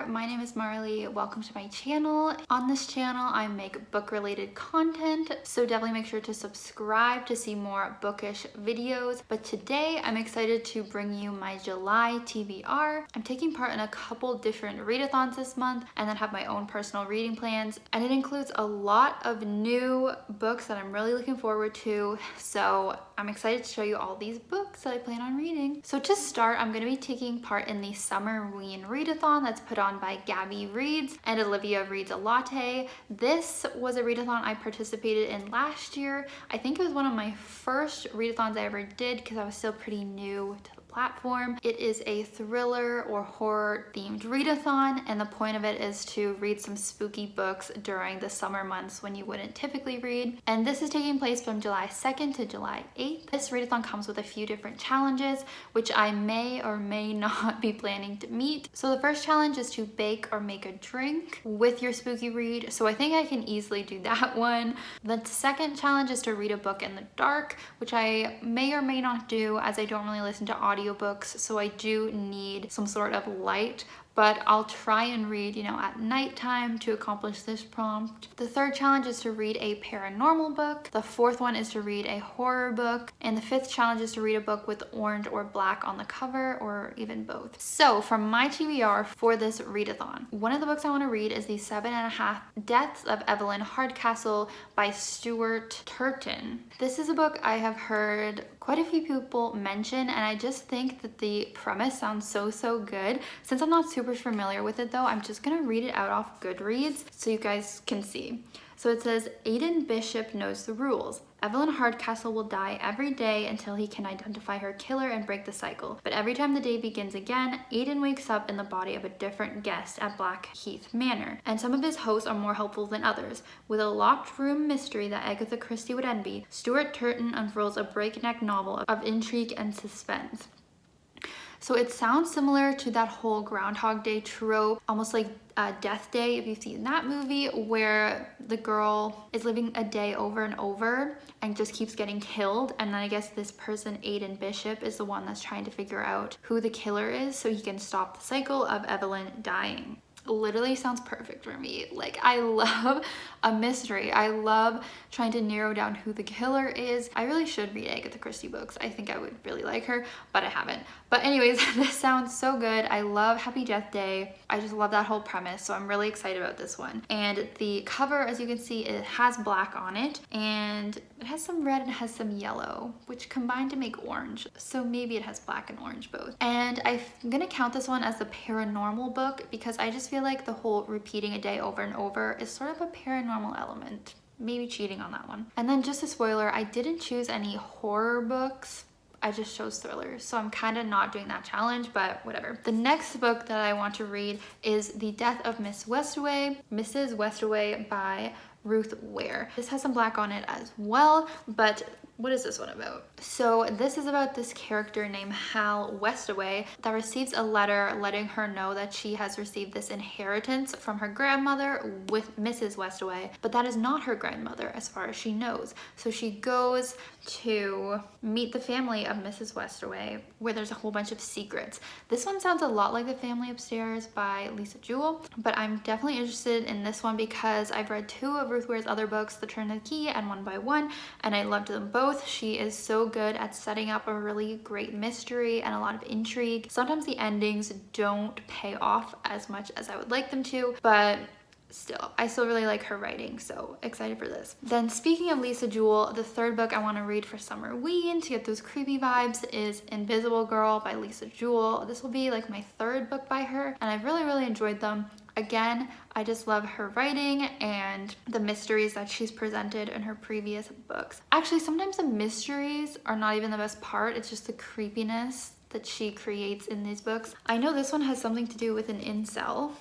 my name is Marley. Welcome to my channel. On this channel, I make book-related content, so definitely make sure to subscribe to see more bookish videos. But today, I'm excited to bring you my July TBR. I'm taking part in a couple different readathons this month and then have my own personal reading plans. And it includes a lot of new books that I'm really looking forward to. So I'm excited to show you all these books that I plan on reading. So to start, I'm going to be taking part in the Summerween Readathon that's put on by Gabby Reads and Olivia Reads a Latte. This was a readathon I participated in last year. I think it was one of my first readathons I ever did because I was still pretty new to the platform. It is a thriller or horror themed readathon, and the point of it is to read some spooky books during the summer months when you wouldn't typically read. And this is taking place from July 2nd to July 8th. This readathon comes with a few different challenges, which I may or may not be planning to meet. So the first challenge is to bake or make a drink with your spooky read. So I think I can easily do that one. The second challenge is to read a book in the dark, which I may or may not do as I don't really listen to audiobooks, so I do need some sort of light, but I'll try and read, at nighttime to accomplish this prompt. The third challenge is to read a paranormal book. The fourth one is to read a horror book. And the fifth challenge is to read a book with orange or black on the cover, or even both. So from my TBR for this readathon, one of the books I want to read is The 7.5 Deaths of Evelyn Hardcastle by Stuart Turton. This is a book I have heard quite a few people mention, and I just think that the premise sounds so good. Since I'm not super familiar with it though, I'm just gonna read it out off Goodreads so you guys can see. So it says, Aidan Bishop knows the rules. Evelyn Hardcastle will die every day until he can identify her killer and break the cycle. But every time the day begins again, Aidan wakes up in the body of a different guest at Blackheath Manor. And some of his hosts are more helpful than others. With a locked room mystery that Agatha Christie would envy, Stuart Turton unfurls a breakneck novel of intrigue and suspense. So it sounds similar to that whole Groundhog Day trope, almost like Death Day, if you've seen that movie, where the girl is living a day over and over and just keeps getting killed. And then I guess this person, Aidan Bishop, is the one that's trying to figure out who the killer is so he can stop the cycle of Evelyn dying. Literally sounds perfect for me. Like, I love a mystery. I love trying to narrow down who the killer is. I really should read Agatha Christie books. I think I would really like her, but I haven't. But anyways, this sounds so good. I love Happy Death Day. I just love that whole premise, so I'm really excited about this one. And the cover, as you can see, it has black on it, and it has some red and it has some yellow, which combine to make orange. So maybe it has black and orange both. And I'm gonna count this one as the paranormal book because I just feel like the whole repeating a day over and over is sort of a paranormal element. Maybe cheating on that one. And then just a spoiler, I didn't choose any horror books. I just chose thrillers, so I'm kind of not doing that challenge, but whatever. The next book that I want to read is The Death of Mrs. Westaway by Ruth Ware. This has some black on it as well, but what is this one about? So this is about this character named Hal Westaway that receives a letter letting her know that she has received this inheritance from her grandmother with Mrs. Westaway, but that is not her grandmother as far as she knows. So she goes to meet the family of Mrs. Westaway, where there's a whole bunch of secrets. This one sounds a lot like The Family Upstairs by Lisa Jewell, but I'm definitely interested in this one because I've read two of Ruth Ware's other books, The Turn of the Key and One by One, and I loved them both. She is so good at setting up a really great mystery and a lot of intrigue. Sometimes the endings don't pay off as much as I would like them to, but still, I still really like her writing, so excited for this. Then speaking of Lisa Jewell, the third book I want to read for Summerween to get those creepy vibes is Invisible Girl by Lisa Jewell. This will be like my third book by her, and I've really enjoyed them. Again, I just love her writing and the mysteries that she's presented in her previous books. Actually, sometimes the mysteries are not even the best part, it's just the creepiness that she creates in these books. I know this one has something to do with an incel.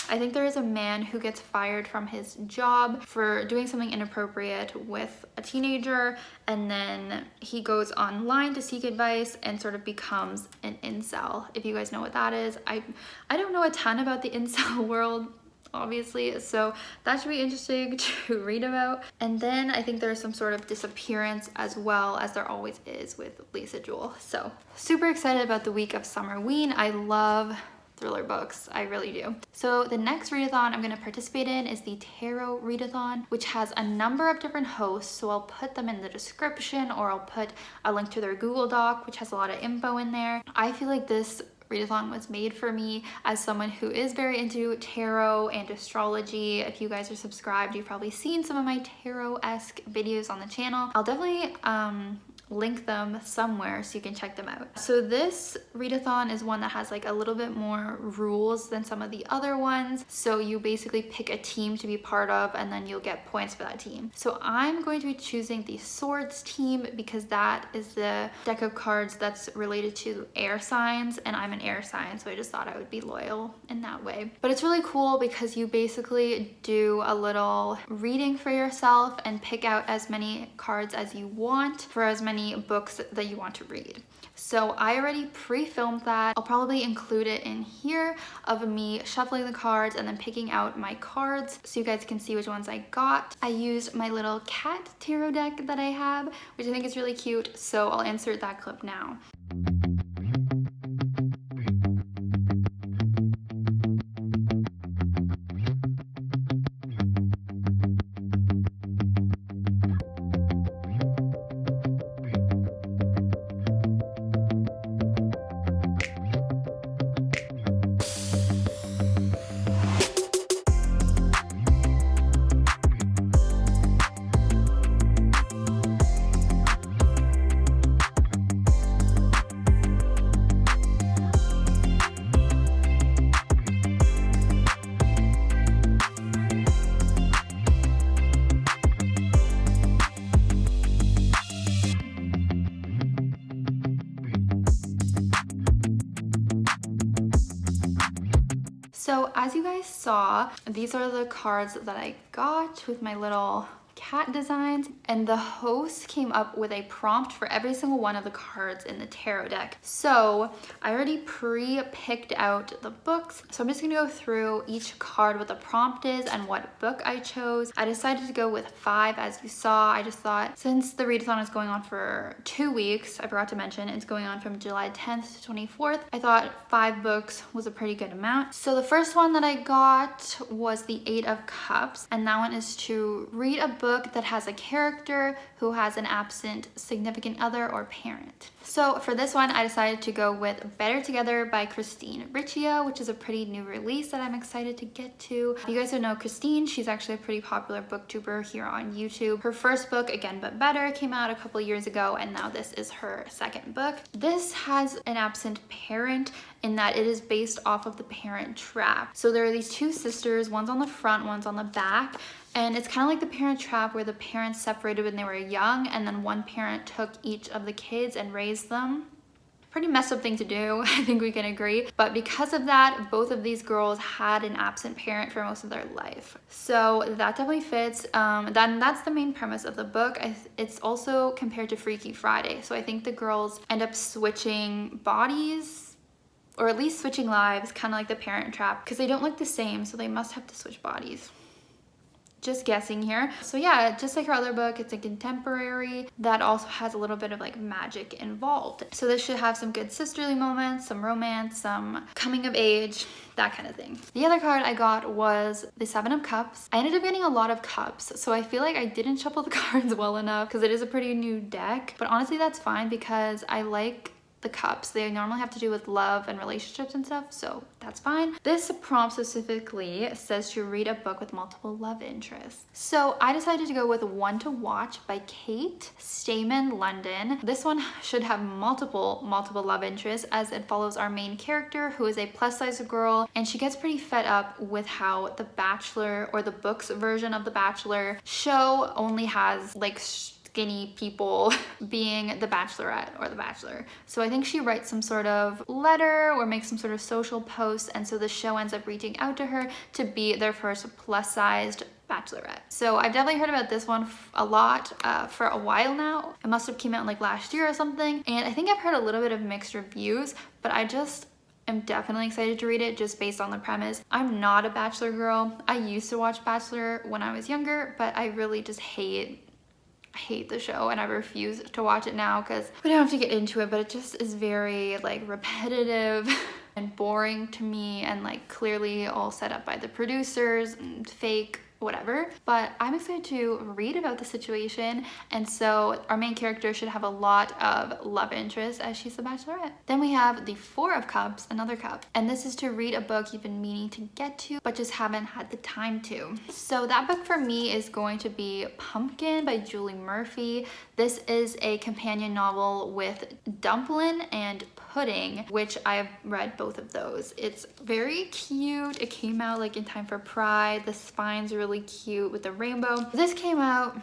I think there is a man who gets fired from his job for doing something inappropriate with a teenager, and then he goes online to seek advice and sort of becomes an incel, if you guys know what that is. I don't know a ton about the incel world, obviously, so that should be interesting to read about. And then I think there's some sort of disappearance as well, as there always is with Lisa Jewell. So super excited about the week of Summerween. I love thriller books. I really do. So the next readathon I'm going to participate in is the Tarot Readathon, which has a number of different hosts. So I'll put them in the description, or I'll put a link to their Google Doc, which has a lot of info in there. I feel like this readathon was made for me as someone who is very into tarot and astrology. If you guys are subscribed, you've probably seen some of my tarot-esque videos on the channel. I'll definitely link them somewhere so you can check them out. So this readathon is one that has like a little bit more rules than some of the other ones. So you basically pick a team to be part of, and then you'll get points for that team. So I'm going to be choosing the Swords team because that is the deck of cards that's related to air signs, and I'm an air sign, so I just thought I would be loyal in that way. But it's really cool because you basically do a little reading for yourself and pick out as many cards as you want for as many books that you want to read. So I already pre-filmed that. I'll probably include it in here of me shuffling the cards and then picking out my cards so you guys can see which ones I got. I used my little cat tarot deck that I have, which I think is really cute, so I'll insert that clip now. So as you guys saw, these are the cards that I got with my little cat designs, and the host came up with a prompt for every single one of the cards in the tarot deck. So I already pre-picked out the books, so I'm just gonna go through each card what the prompt is and what book I chose. I decided to go with 5, as you saw. I just thought since the readathon is going on for 2 weeks, I forgot to mention it's going on from July 10th to 24th, I thought 5 books was a pretty good amount. So the first one that I got was the 8 of Cups, and that one is to read a book that has a character who has an absent significant other or parent. So for this one, I decided to go with Better Together by Christine Riccio, which is a pretty new release that I'm excited to get to. If you guys don't know Christine, she's actually a pretty popular booktuber here on YouTube. Her first book, Again But Better, came out a couple years ago, and now this is her second book. This has an absent parent in that it is based off of The Parent Trap. So there are these 2 sisters, one's on the front, one's on the back, and it's kind of like The Parent Trap where the parents separated when they were young, and then one parent took each of the kids and raised them. Pretty messed up thing to do, I think we can agree. But because of that, both of these girls had an absent parent for most of their life. So that definitely fits. Then that's the main premise of the book. It's also compared to Freaky Friday. So I think the girls end up switching bodies, or at least switching lives, kind of like The Parent Trap, because they don't look the same, so they must have to switch bodies. Just guessing here. So yeah, just like her other book, it's a contemporary that also has a little bit of like magic involved. So this should have some good sisterly moments, some romance, some coming of age, that kind of thing. The other card I got was the 7 of Cups. I ended up getting a lot of cups, so I feel like I didn't shuffle the cards well enough because it is a pretty new deck, but honestly that's fine because I like the cups. They normally have to do with love and relationships and stuff, so that's fine. This prompt specifically says to read a book with multiple love interests. So I decided to go with One to Watch by Kate Stayman London. This one should have multiple love interests as it follows our main character who is a plus size girl, and she gets pretty fed up with how The Bachelor, or the book's version of The Bachelor show, only has like skinny people being the bachelorette or the bachelor. So I think she writes some sort of letter or makes some sort of social post, and so the show ends up reaching out to her to be their first plus-sized bachelorette. So I've definitely heard about this one a lot for a while now. It must have came out like last year or something, and I think I've heard a little bit of mixed reviews, but I'm definitely excited to read it just based on the premise. I'm not a Bachelor girl. I used to watch Bachelor when I was younger, but I really just hate the show, and I refuse to watch it now because we don't have to get into it, but it just is very like repetitive. and boring to me and like clearly all set up by the producers and fake whatever, but I'm excited to read about the situation. And so our main character should have a lot of love interest as she's the bachelorette. Then we have the Four of Cups, another cup, and this is to read a book you've been meaning to get to but just haven't had the time to. So that book for me is going to be Pumpkin by Julie Murphy. This is a companion novel with Dumplin' and Pudding, which I've read both of those. It's very cute. It came out like in time for Pride. The spine's really cute with the rainbow. This came out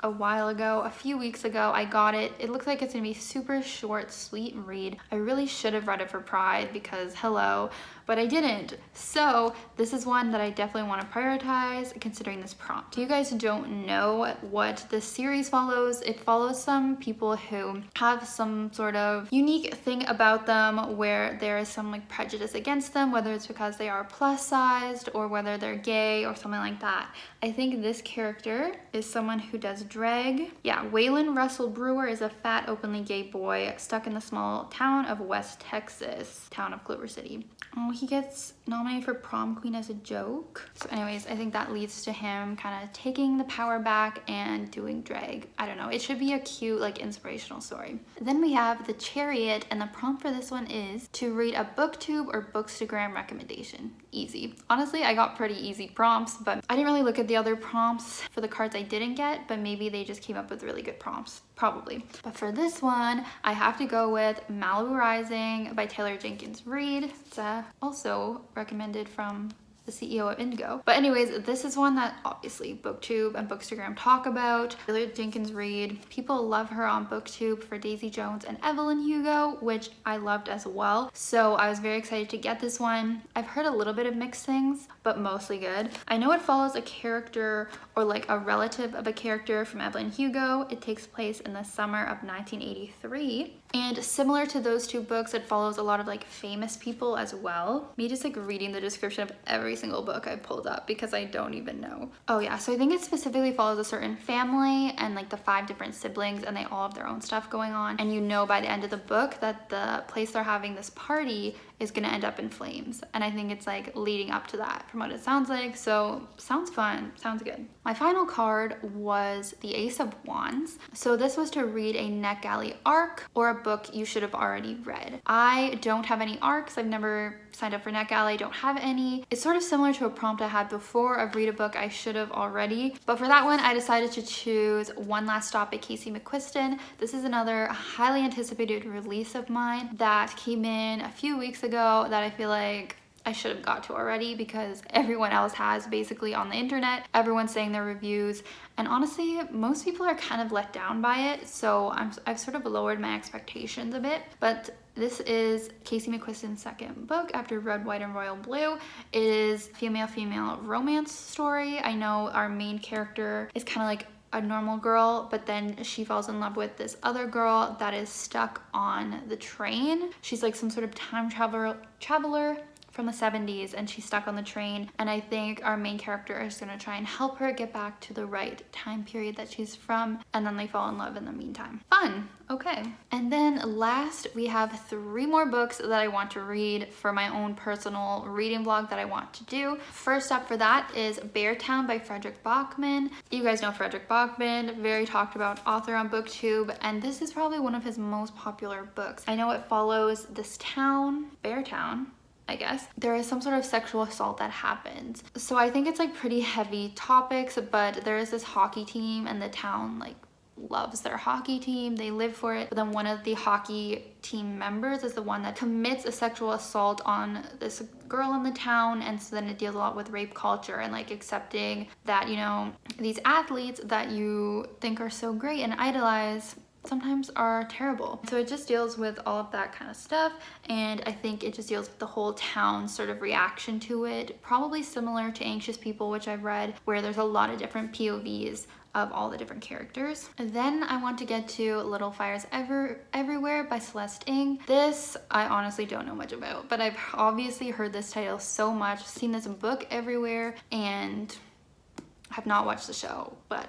a while ago, a few weeks ago. I got it. It looks like it's gonna be super short, sweet read. I really should have read it for Pride because hello, but I didn't. So this is one that I definitely want to prioritize considering this prompt. If you guys don't know what this series follows, it follows some people who have some sort of unique thing about them where there is some like prejudice against them, whether it's because they are plus sized or whether they're gay or something like that. I think this character is someone who does drag. Yeah, Waylon Russell Brewer is a fat, openly gay boy stuck in the small town of West Texas, town of Clover City. Oh, he gets nominated for prom queen as a joke. So anyways, I think that leads to him kind of taking the power back and doing drag. I don't know, it should be a cute like inspirational story. Then we have The Chariot, and the prompt for this one is to read a booktube or bookstagram recommendation. Easy. Honestly, I got pretty easy prompts, but I didn't really look at the other prompts for the cards I didn't get, but maybe they just came up with really good prompts. Probably. But for this one, I have to go with Malibu Rising by Taylor Jenkins Reid. It's also recommended from the CEO of Indigo. But anyways, this is one that obviously BookTube and Bookstagram talk about. Taylor Jenkins Reid, people love her on BookTube for Daisy Jones and Evelyn Hugo, which I loved as well. So I was very excited to get this one. I've heard a little bit of mixed things, but mostly good. I know it follows a character or like a relative of a character from Evelyn Hugo. It takes place in the summer of 1983. And similar to those two books, it follows a lot of like famous people as well. Me just like reading the description of every single book I pulled up because I don't even know. Oh yeah, so I think it specifically follows a certain family and like the 5 different siblings, and they all have their own stuff going on. And you know by the end of the book that the place they're having this party is gonna end up in flames. And I think it's like leading up to that from what it sounds like. So sounds fun, sounds good. My final card was the Ace of Wands. So this was to read a NetGalley arc or a book you should have already read. I don't have any arcs. I've never signed up for NetGalley, don't have any. It's sort of similar to a prompt I had before of read a book I should have already. But for that one, I decided to choose One Last Stop by Casey McQuiston. This is another highly anticipated release of mine that came in a few weeks ago that I feel like I should have got to already because everyone else has basically on the internet. Everyone's saying their reviews, and honestly, most people are kind of let down by it. So I've sort of lowered my expectations a bit. But this is Casey McQuiston's second book after Red, White, and Royal Blue. It is female-female romance story. I know our main character is kind of like a normal girl, but then she falls in love with this other girl that is stuck on the train. She's like some sort of time traveler from the 70s, and she's stuck on the train, and I think our main character is gonna try and help her get back to the right time period that she's from, and then they fall in love in the meantime. Fun. Okay. And then last, we have 3 more books that I want to read for my own personal reading vlog that I want to do. First up for that is Beartown by Frederick Bachman. You guys know Frederick Bachman, very talked about author on BookTube, and this is probably one of his most popular books. I know it follows this town, Beartown, I guess. There is some sort of sexual assault that happens. So I think it's like pretty heavy topics, but there is this hockey team and the town like loves their hockey team. They live for it. But then one of the hockey team members is the one that commits a sexual assault on this girl in the town. And so then it deals a lot with rape culture and like accepting that, you know, these athletes that you think are so great and idolize sometimes are terrible. So it just deals with all of that kind of stuff, and I think it just deals with the whole town's sort of reaction to it, probably similar to Anxious People, which I've read, where there's a lot of different POVs of all the different characters. And then I want to get to Little Fires Everywhere by Celeste Ng. This I honestly don't know much about, but I've obviously heard this title so much, seen this book everywhere, and have not watched the show, but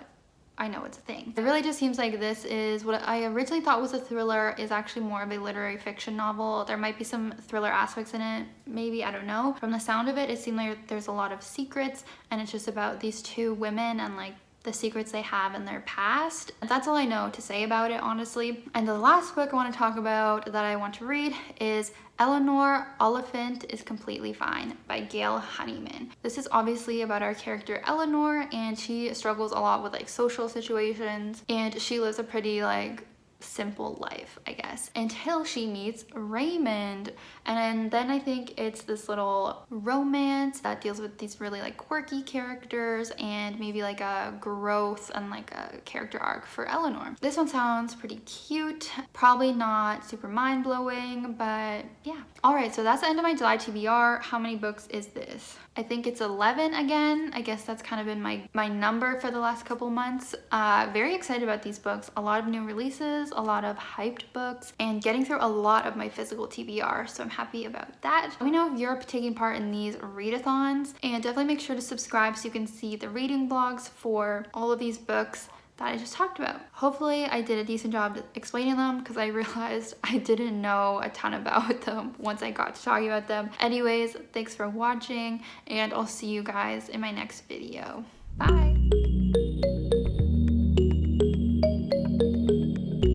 I know it's a thing. It really just seems like this is what I originally thought was a thriller is actually more of a literary fiction novel. There might be some thriller aspects in it, maybe, I don't know. From the sound of it, it seemed like there's a lot of secrets, and it's just about these two women and like the secrets they have in their past. That's all I know to say about it, honestly. And the last book I want to talk about that I want to read is Eleanor Oliphant is Completely Fine by Gail Honeyman. This is obviously about our character Eleanor, and she struggles a lot with like social situations, and she lives a pretty like simple life, I guess, until she meets Raymond. And then I think it's this little romance that deals with these really like quirky characters and maybe like a growth and like a character arc for Eleanor. This one sounds pretty cute, probably not super mind-blowing, but yeah. All right, so that's the end of my July TBR. How many books is this? I think it's 11 again. I guess that's kind of been my number for the last couple months. Very excited about these books. A lot of new releases, a lot of hyped books, and getting through a lot of my physical TBR, so I'm happy about that. Let me know if you're taking part in these readathons, and definitely make sure to subscribe so you can see the reading vlogs for all of these books that I just talked about. Hopefully I did a decent job explaining them, because I realized I didn't know a ton about them once I got to talking about them. Anyways, thanks for watching, and I'll see you guys in my next video. Bye!